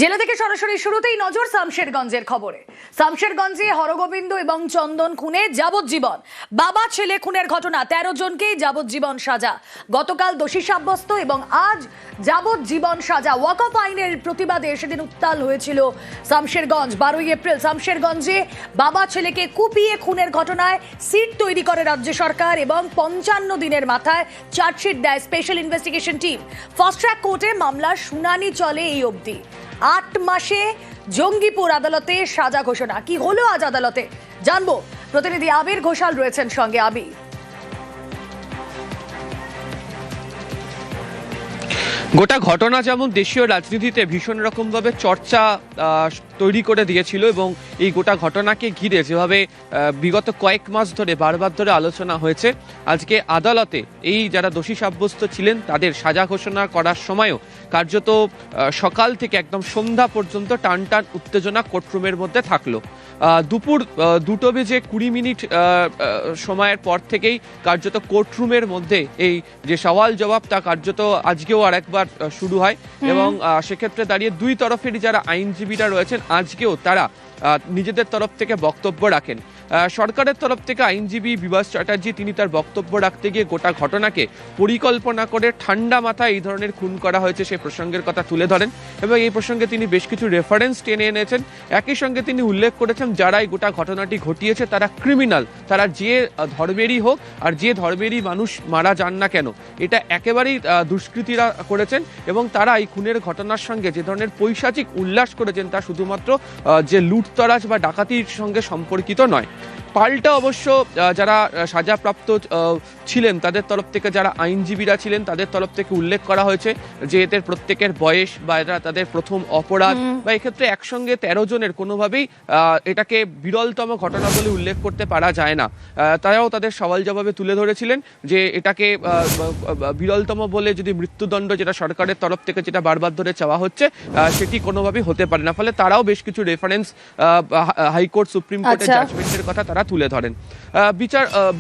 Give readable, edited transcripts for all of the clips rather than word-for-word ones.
জেলা থেকে সরাসরি শুরুতেই নজর শামশেরগঞ্জের খবরে। শামশেরগঞ্জে হরগোবিন্দ এবং চন্দন খুনে যাবজ্জীবন, বাবা ছেলে খুনের ঘটনা, 13 জনকেই যাবজ্জীবন সাজা। গতকাল দোষী সাব্যস্ত এবং আজ যাবজ্জীবন সাজা। ওয়াকফ আইনের প্রতিবাদে সেদিন উত্তাল হয়েছিল শামশেরগঞ্জ। 12ই এপ্রিল শামশেরগঞ্জে বাবা ছেলেকে কুপিয়ে খুনের ঘটনায় সিট তৈরি করে রাজ্য সরকার এবং 55 দিনের মাথায় চার্জশিট দেয় special investigation team. Fast track কোর্টে মামলার শুনানি চলে এই অবধি। 8 মাসে জঙ্গিপুর আদালতে সাজা ঘোষণা। কি হলো আজ আদালতে জানবো, প্রতিনিধি আবির ঘোষাল রয়েছেন সঙ্গে। আবির, গোটা ঘটনা যেমন দেশীয় রাজনীতিতে ভীষণ রকমভাবে চর্চা তৈরি করে দিয়েছিল এবং এই গোটা ঘটনাকে ঘিরে যেভাবে বিগত কয়েক মাস ধরে বারবার ধরে আলোচনা হয়েছে, আজকে আদালতে এই যারা দোষী সাব্যস্ত ছিলেন তাদের সাজা ঘোষণা করার সময়ও কার্যত সকাল থেকে একদম সন্ধ্যা পর্যন্ত টান টান উত্তেজনা কোর্টরুমের মধ্যে থাকলো। দুপুর 2:20 সময়ের পর থেকেই কার্যত কোর্টরুমের মধ্যে এই যে সওয়াল জবাব তা কার্যত আজকেও আরেকবার শুরু হয় এবং সেক্ষেত্রে দাঁড়িয়ে দুই তরফেরই যারা আইনজীবীরা রয়েছেন আজকেও তারা নিজেদের তরফ থেকে বক্তব্য রাখেন। সরকারের তরফ থেকে আইনজীবী বিভাস চ্যাটার্জি তিনি তার বক্তব্য রাখতে গিয়ে গোটা ঘটনাকে পরিকল্পনা করে ঠান্ডা মাথায় এই ধরনের খুন করা হয়েছে সেই প্রসঙ্গের কথা তুলে ধরেন এবং এই প্রসঙ্গে তিনি বেশ কিছু রেফারেন্স টেনে এনেছেন। একই সঙ্গে তিনি উল্লেখ করেছেন যারা এই গোটা ঘটনাটি ঘটিয়েছে তারা ক্রিমিনাল, তারা যে ধর্মেরই হোক আর যে ধর্মেরই মানুষ মারা যান না কেন, এটা একেবারেই দুষ্কৃতীরা করেছেন এবং তারা এই খুনের ঘটনার সঙ্গে যে ধরনের পৈশাচিক উল্লাস করেছেন তা শুধুমাত্র যে লুটতরাজ বা ডাকাতির সঙ্গে সম্পর্কিত নয়। পাল্টা অবশ্য যারা সাজাপ্রাপ্ত ছিলেন তাদের তরফ থেকে যারা আইনজীবীরা ছিলেন তাদের তরফ থেকে উল্লেখ করা হয়েছে যে এদের প্রত্যেকের বয়স বা এরা তাদের প্রথম অপরাধ বা এক্ষেত্রে একসঙ্গে 13 জনের কোনোভাবেই এটাকে বিরলতম ঘটনা বলে উল্লেখ করতে পারা যায় না। তারাও তাদের সওয়াল জবাবে তুলে ধরেছিলেন যে এটাকে বিরলতম বলে যদি মৃত্যুদণ্ড যেটা সরকারের তরফ থেকে যেটা বারবার ধরে চাওয়া হচ্ছে সেটি কোনোভাবেই হতে পারে না। ফলে তারাও বেশ কিছু রেফারেন্স হাইকোর্ট সুপ্রিম কোর্টের জাজমেন্টের কথা তারা তুলে ধরেন।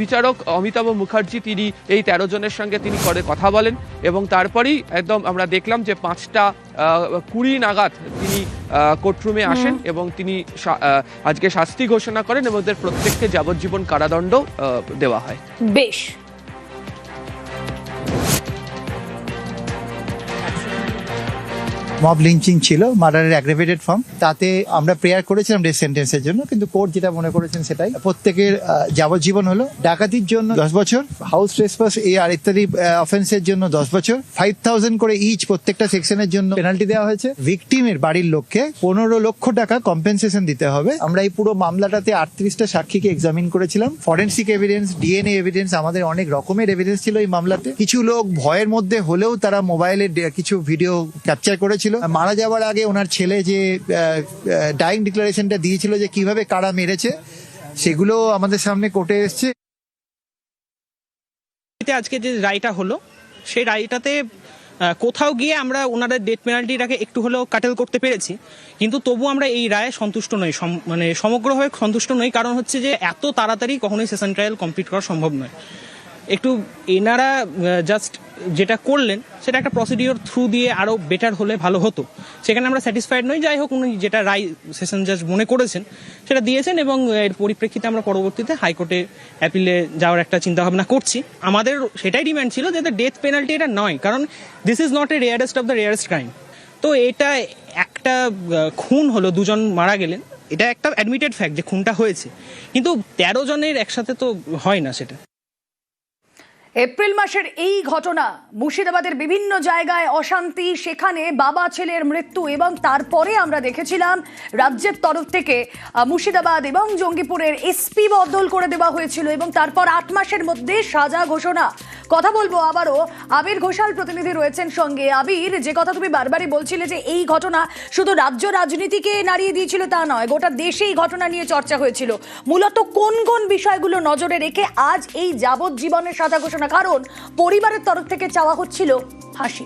বিচারক অমিতাভ মুখার্জি তিনি এই 13 জনের সঙ্গে তিনি করে কথা বলেন এবং তারপরেই একদম আমরা দেখলাম যে 5:20 নাগাদ তিনি কোর্টরুমে আসেন এবং তিনি আজকে শাস্তি ঘোষণা করেন এবং ওদের প্রত্যেককে যাবজ্জীবন কারাদণ্ড দেওয়া হয়। বেশ, মব লিঞ্চিং ছিল, মার্ডারের অ্যাগ্রেভেটেড ফর্ম, তাতে আমরা প্রেয়ার করেছিলাম ডেথ সেন্টেন্সের জন্য, কিন্তু কোর্ট যেটা মনে করেছেন সেটাই প্রত্যেকের যাবজ্জীবন হলো। ডাকাতির জন্য 10 বছর, হাউস ট্রেসপাস এই আর ইত্যাদি অফেন্সের জন্য 10 বছর, 5,000 করে ইচ প্রত্যেকটা সেকশনের জন্য পেনাল্টি দেওয়া হয়েছে। ভিকটিমের বাড়ির লোককে 15 লক্ষ টাকা কম্পেনসেশন দিতে হবে। আমরা এই পুরো মামলাটাতে 38টা সাক্ষীকে এক্সামিন করেছিলাম। ফরেন্সিক এভিডেন্স, ডিএনএ এভিডেন্স, আমাদের অনেক রকমের এভিডেন্স ছিল এই মামলাতে। কিছু লোক ভয়ের মধ্যে হলেও তারা মোবাইলে কিছু ভিডিও ক্যাপচার করেছিল। মারা যাওয়ার আগে ওনার ছেলে যে ডাইং ডিক্লারেশনটা দিয়েছিল যে কিভাবে কারা মেরেছে, সেগুলো আমাদের সামনে কোর্টে এসছে। আজকে যে রায়টা হলো সেই রায়টাতে কোথাও গিয়ে আমরা ওনাদের ডেথ পেনাল্টিটাকে একটু হলেও কাটেল করতে পেরেছি, কিন্তু তবু আমরা এই রায়ে সন্তুষ্ট নই, মানে সমগ্রভাবে সন্তুষ্ট নই। কারণ হচ্ছে যে এত তাড়াতাড়ি কখনোই সেশন ট্রায়াল কমপ্লিট করা সম্ভব নয়। একটু এনারা জাস্ট যেটা করলেন সেটা একটা প্রসিডিওর থ্রু দিয়ে আরও বেটার হলে ভালো হতো, সেখানে আমরা স্যাটিসফাইড নই। যাই হোক, উনি যেটা রায় সেশন জাজ মনে করেছেন সেটা দিয়েছেন এবং এর পরিপ্রেক্ষিতে আমরা পরবর্তীতে হাইকোর্টে অ্যাপিলে যাওয়ার একটা চিন্তাভাবনা করছি। আমাদের সেটাই ডিম্যান্ড ছিল যে ডেথ পেনাল্টি এটা নয়, কারণ this is not a rarest of the rarest crime. তো এটা একটা খুন হলো, 2 জন মারা গেলেন, এটা একটা অ্যাডমিটেড ফ্যাক্ট যে খুনটা হয়েছে, কিন্তু 13 জনের একসাথে তো হয় না সেটা। এপ্রিল মাসের এই ঘটনা, মুর্শিদাবাদের বিভিন্ন জায়গায় অশান্তি, সেখানে বাবা ছেলের মৃত্যু এবং তারপরে আমরা দেখেছিলাম রাজ্যের তরফ থেকে মুর্শিদাবাদ এবং জঙ্গিপুরের এসপি বদল করে দেওয়া হয়েছিল এবং তারপর 8 মাসের মধ্যে সাজা ঘোষণা। কথা বলবো আবারও, আবির ঘোষাল প্রতিনিধি রয়েছেন সঙ্গে। আবির, যে কথা তুমি বারবারই বলছিলে যে এই ঘটনা শুধু রাজ্য রাজনীতিকে নাড়িয়ে দিয়েছিল তা নয়, গোটা দেশে এই ঘটনা নিয়ে চর্চা হয়েছিল। মূলত কোন কোন বিষয়গুলো নজরে রেখে আজ এই যাবজ্জীবনের সাজা ঘোষণা? কারণ পরিবারের তরফ থেকে চাওয়া হচ্ছিল ফাঁসি।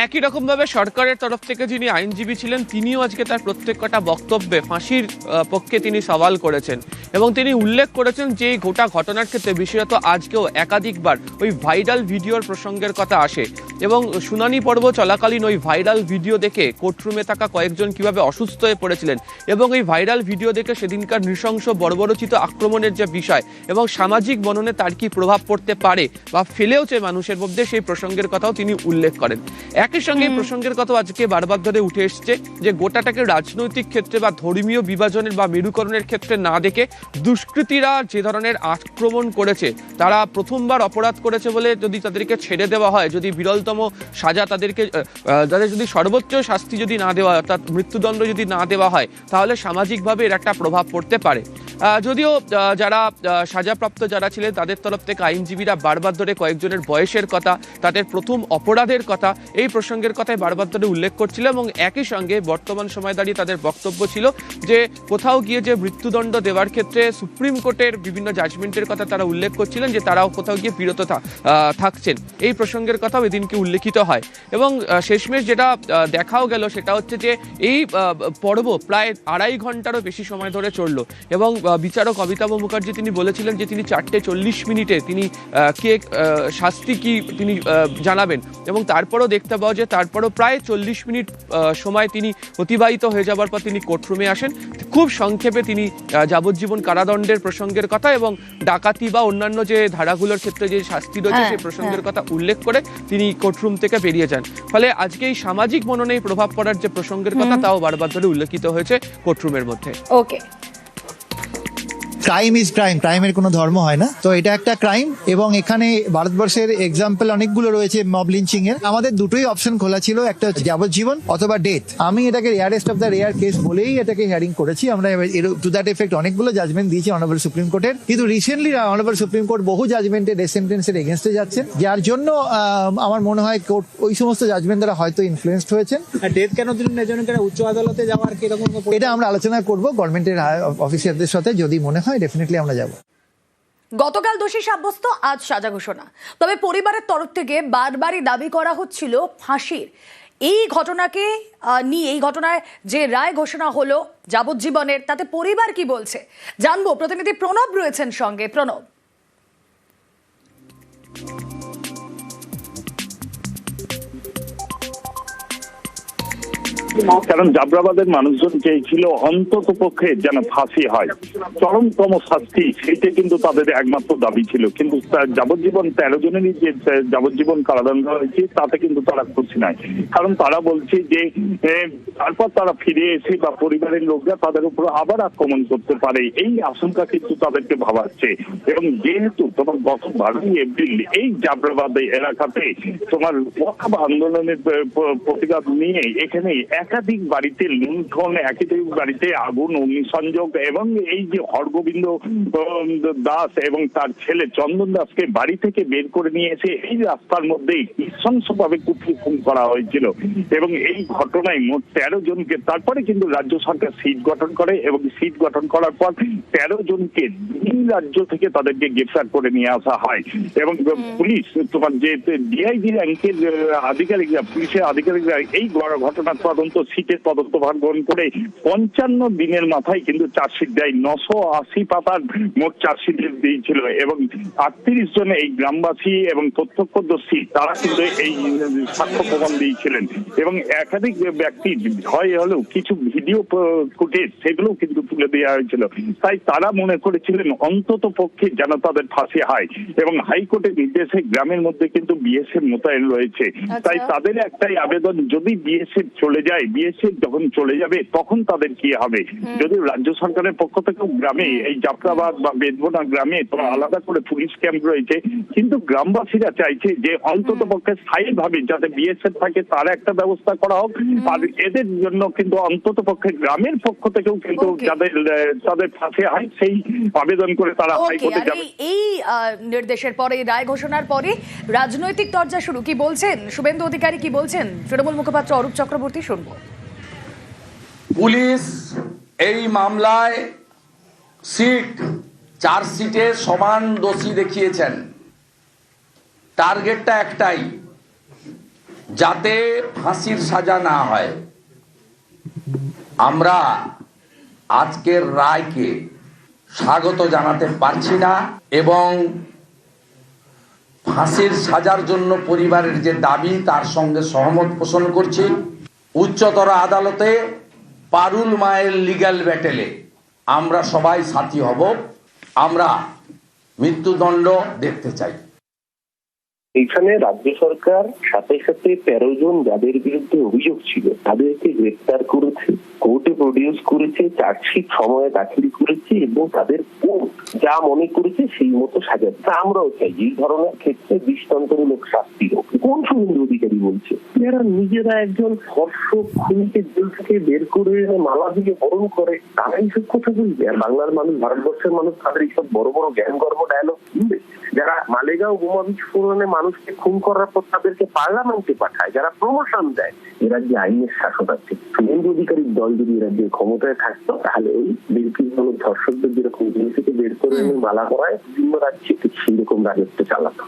একই রকমভাবে সরকারের তরফ থেকে যিনি আইনজীবী ছিলেন তিনিও আজকে তার প্রত্যেকটা বক্তব্যে ফাঁসির পক্ষে তিনি সওয়াল করেছেন এবং তিনি উল্লেখ করেছেন যে এই গোটা ঘটনার ক্ষেত্রে বিশেষত আজকেও একাধিকবার ওই ভাইরাল ভিডিওর প্রসঙ্গের কথা আসে এবং শুনানি পর্ব চলাকালীন ওই ভাইরাল ভিডিও দেখে কোর্টরুমে থাকা কয়েকজন কিভাবে অসুস্থ হয়ে পড়েছিলেন এবং এই ভাইরাল ভিডিও দেখে সেদিনকার নৃশংস বর্বরচিত আক্রমণের যে বিষয় এবং সামাজিক মননে তার কি প্রভাব পড়তে পারে বা ফেলেওছে মানুষের মধ্যে সেই প্রসঙ্গের কথাও তিনি উল্লেখ করেন। একই সঙ্গে এই প্রসঙ্গের কথাও আজকে বারবার ধরে উঠে এসছে যে গোটাটাকে রাজনৈতিক ক্ষেত্রে বা ধর্মীয় বিভাজনের বা মেরুকরণের ক্ষেত্রে না দেখে দুষ্কৃতীরা যে ধরনের আক্রমণ করেছে, তারা প্রথমবার অপরাধ করেছে বলে যদি তাদেরকে ছেড়ে দেওয়া হয়, যদি বিরলতম সাজা তাদেরকে তাদের যদি সর্বোচ্চ শাস্তি যদি না দেওয়া হয়, অর্থাৎ মৃত্যুদণ্ড যদি না দেওয়া হয়, তাহলে সামাজিকভাবে এর একটা প্রভাব পড়তে পারে। যদিও যারা সাজাপ্রাপ্ত যারা ছিলেন তাদের তরফ থেকে আইনজীবীরা বারবার ধরে কয়েকজনের বয়সের কথা, তাদের প্রথম অপরাধের কথা, এই প্রসঙ্গের কথাই বারবার ধরে উল্লেখ করছিল এবং একই সঙ্গে বর্তমান সময় দাঁড়িয়ে তাদের বক্তব্য ছিল যে কোথাও গিয়ে যে মৃত্যুদণ্ড দেওয়ার ক্ষেত্রে সুপ্রিম কোর্টের বিভিন্ন জাজমেন্টের কথা তারা উল্লেখ করছিলেন যে তারাও কোথাও গিয়ে বিরত থাকছেন, এই প্রসঙ্গের কথাও এদিনকে উল্লেখিত হয়। এবং শেষমেশ যেটা দেখাও গেল সেটা হচ্ছে যে এই পর্ব প্রায় 2.5 ঘন্টারও বেশি সময় ধরে চলল এবং বিচারক অমিতাভ মুখার্জি তিনি বলেছিলেন যে তিনি 4:40 তিনি শাস্তি কি তিনি জানাবেন এবং তারপরও দেখতে পাওয়া যায় তারপরও প্রায় 40 মিনিট সময় তিনি অতিবাহিত হয়ে যাবার পর তিনি কোর্টরুমে আসেন। খুব সংক্ষেপে তিনি যাবজ্জীবন কারাদণ্ডের প্রসঙ্গের কথা এবং ডাকাতি বা অন্যান্য যে ধারাগুলোর ক্ষেত্রে যে শাস্তি রয়েছে সেই প্রসঙ্গের কথা উল্লেখ করে তিনি কোর্টরুম থেকে বেরিয়ে যান। ফলে আজকে এই সামাজিক মননে প্রভাব পড়ার যে প্রসঙ্গের কথা তাও বারবার ধরে উল্লেখিত হয়েছে কোর্টরুমের মধ্যে। ওকে, ক্রাইম ইজ ক্রাইম, ক্রাইমের কোনো ধর্ম হয় না, তো এটা একটা ক্রাইম এবং এখানে ভারতবর্ষের এক্সাম্পল অনেকগুলো রয়েছে মব লিঞ্চিং এর। আমাদের দুটোই অপশন খোলা ছিল, একটা যাবজ্জীবন অথবা ডেথ। আমি এটাকে rarest of the rare case বলেই এটাকে হিয়ারিং করেছি। আমরা টু দ্যাট এফেক্ট অনেকগুলো জাজমেন্ট দিয়েছি অনারেবল সুপ্রিম কোর্টের, কিন্তু রিসেন্টলি অনারেবল সুপ্রিম কোর্ট বহু জাজমেন্টে ডেথ সেন্টেন্সের এগেনস্টে যাচ্ছেন, যার জন্য আমার মনে হয় কোর্ট ওই সমস্ত জাজমেন্ট দ্বারা হয়তো ইনফ্লুয়েন্সড হয়েছেন। ডেথ কেন দিলেন এজন্য উচ্চ আদালতে যাওয়ার কি এরকম এটা আমরা আলোচনা করব গভর্নমেন্টের অফিসারদের সাথে, যদি মনে হয় ডেফিনেটলি আমরা যাব। গতকাল দোষী সাব্যস্ত, আজ সাজা ঘোষণা। তবে পরিবারের তরফ থেকে বারবারই দাবি করা হচ্ছিল ফাঁসির। এই ঘটনাকে নিয়ে, এই ঘটনায় যে রায় ঘোষণা হলো যাবজ্জীবনের, তাতে পরিবার কি বলছে জানবো। প্রতিনিধি প্রণব রয়েছেন সঙ্গে। প্রণব, কারণ জাবরাবাদের মানুষজন চেয়েছিল অন্তত পক্ষে যেন ফাঁসি হয়, চরমতম শাস্তি, সেটা কিন্তু তাদের একমাত্র দাবি ছিল। কিন্তু যাবজ্জীবন 13 জনেরই যে যাবজ্জীবন কারাদণ্ড হয়েছে তাতে কিন্তু তারা খুশি নাই, কারণ তারা বলছে যে তারপর তারা ফিরে এসে বা পরিবারের লোকরা তাদের উপর আবার আক্রমণ করতে পারে, এই আশঙ্কা কিন্তু তাদেরকে ভাবাচ্ছে। এবং যেহেতু তোমার গত 12 এপ্রিল এই জাবরাবাদ এলাকাতে তোমার ওয়াকফ আন্দোলনের প্রতিবাদ নিয়ে এখানে একাধিক বাড়িতে লুণ্ঠন, একাধিক বাড়িতে আগুন, অগ্নিসংযোগ এবং এই যে হরগোবিন্দ দাস এবং তার ছেলে চন্দন দাসকে বাড়ি থেকে বের করে নিয়ে এসে এই রাস্তার মধ্যে নৃশংসভাবে কুপিয়ে খুন করা হয়েছিল। এবং এই ঘটনায় মোট 13 জনকে, তারপরে কিন্তু রাজ্য সরকার সিট গঠন করে এবং সিট গঠন করার পর 13 জনকে বিভিন্ন রাজ্য থেকে তাদেরকে গ্রেফতার করে নিয়ে আসা হয়। এবং পুলিশ তোমার যে ডিআইজি র্যাঙ্কের আধিকারিকরা, পুলিশের আধিকারিকরা এই ঘটনার তদন্ত সিটের তদন্ত ভার গ্রহণ করে 55 দিনের মাথায় কিন্তু চার্জশিট দেয়। 980 পাতার মোট চার্জশিট দিয়েছিল এবং 38 জন এই গ্রামবাসী এবং প্রত্যক্ষদর্শী তারা কিন্তু এই সাক্ষ্য প্রমাণ দিয়েছিলেন। এবং একাধিক ব্যক্তি ভয় হলেও কিছু ভিডিও ফুটেজ সেগুলো কিন্তু তুলে দেওয়া হয়েছিল। তাই তারা মনে করেছিলেন অন্তত পক্ষে যেন তাদের ফাঁসি হয় এবং হাইকোর্টের নির্দেশে গ্রামের মধ্যে কিন্তু বিএসএফ মোতায়েন রয়েছে। তাই তাদের একটাই আবেদন, যদি বিএসএফ চলে যায়, বিএসএফ যখন চলে যাবে তখন তাদের কি হবে। যদি রাজ্য সরকারের পক্ষ থেকে গ্রামে এই জাফরাবাদ বা বেদবোনা গ্রামে তোমার আলাদা করে পুলিশ ক্যাম্প রয়েছে, কিন্তু গ্রামবাসীরা চাইছে যে অন্তত পক্ষে স্থায়ীভাবে যাতে বিএসএফ থাকে তার একটা ব্যবস্থা করা হোক। আর এদের জন্য কিন্তু অন্তত পক্ষে গ্রামের পক্ষ থেকেও কিন্তু যাদের তাদের ফাঁসি হয় সেই আবেদন করে তারা হাইকোর্টে যাবে। এই নির্দেশের পরে, রায় ঘোষণার পরে রাজনৈতিক চর্চা শুরু। কি বলছেন শুভেন্দু অধিকারী, কি বলছেন তৃণমূল মুখপাত্র অরূপ চক্রবর্তী, শুনবো। পুলিশ এই মামলায় চার্জশিটে সমান দোষী দেখিয়েছেন। টার্গেটটা একটাই, যাতে ফাঁসির সাজা না হয়। আমরা আজকের রায়কে স্বাগত জানাতে পারছি না এবং ফাঁসির সাজার জন্য পরিবারের যে দাবি তার সঙ্গে সহমত পোষণ করছি। উচ্চতর আদালতে পারুল মায়ের লিগ্যাল ব্যাটেলে আমরা সবাই সাথী হব। আমরা মৃত্যুদণ্ড দেখতে চাই। এখানে রাজ্য সরকার সাথে সাথে 13 জন যাদের বিরুদ্ধে অভিযোগ ছিল তাদেরকে গ্রেফতার করেছে, কোর্টে প্রডিউস করেছে, চার্জশিট সময়ে দাখিল করেছে এবং তাদের কোর্ট যা মনে করেছে সেই মতো সাজা। তা আমরাও চাই এই ধরনের ক্ষেত্রে দৃষ্টান্তমূলক শাস্তি হোক। কোন শুভেন্দু অধিকারী বলছে যারা নিজেরা একজন ধর্ষক খুনিকে জেল থেকে বের করে এনে মালা দিয়ে বরণ করে তারা এইসব কথা বলবে? আর বাংলার মানুষ, ভারতবর্ষের মানুষ তাদের এইসব বড় বড় জ্ঞান গর্ব ডায়লগ শুনবে? যারা মালেগাঁও বোমা বিস্ফোরণে মানুষকে খুন করার পর তাদেরকে পার্লামেন্টে পাঠায়, যারা প্রমোশন দেয়, এ রাজ্যে আইনের শাসন আছে। শুভেন্দু অধিকারীর দল যদি রাজ্যের ক্ষমতায় থাকতো তাহলে ওই বিএনপির ধর্ষকদের যেরকম জেল থেকে বের করে এনে মালা করায় বিভিন্ন রাজ্যে সেই রকম রাজত্ব চালাতো।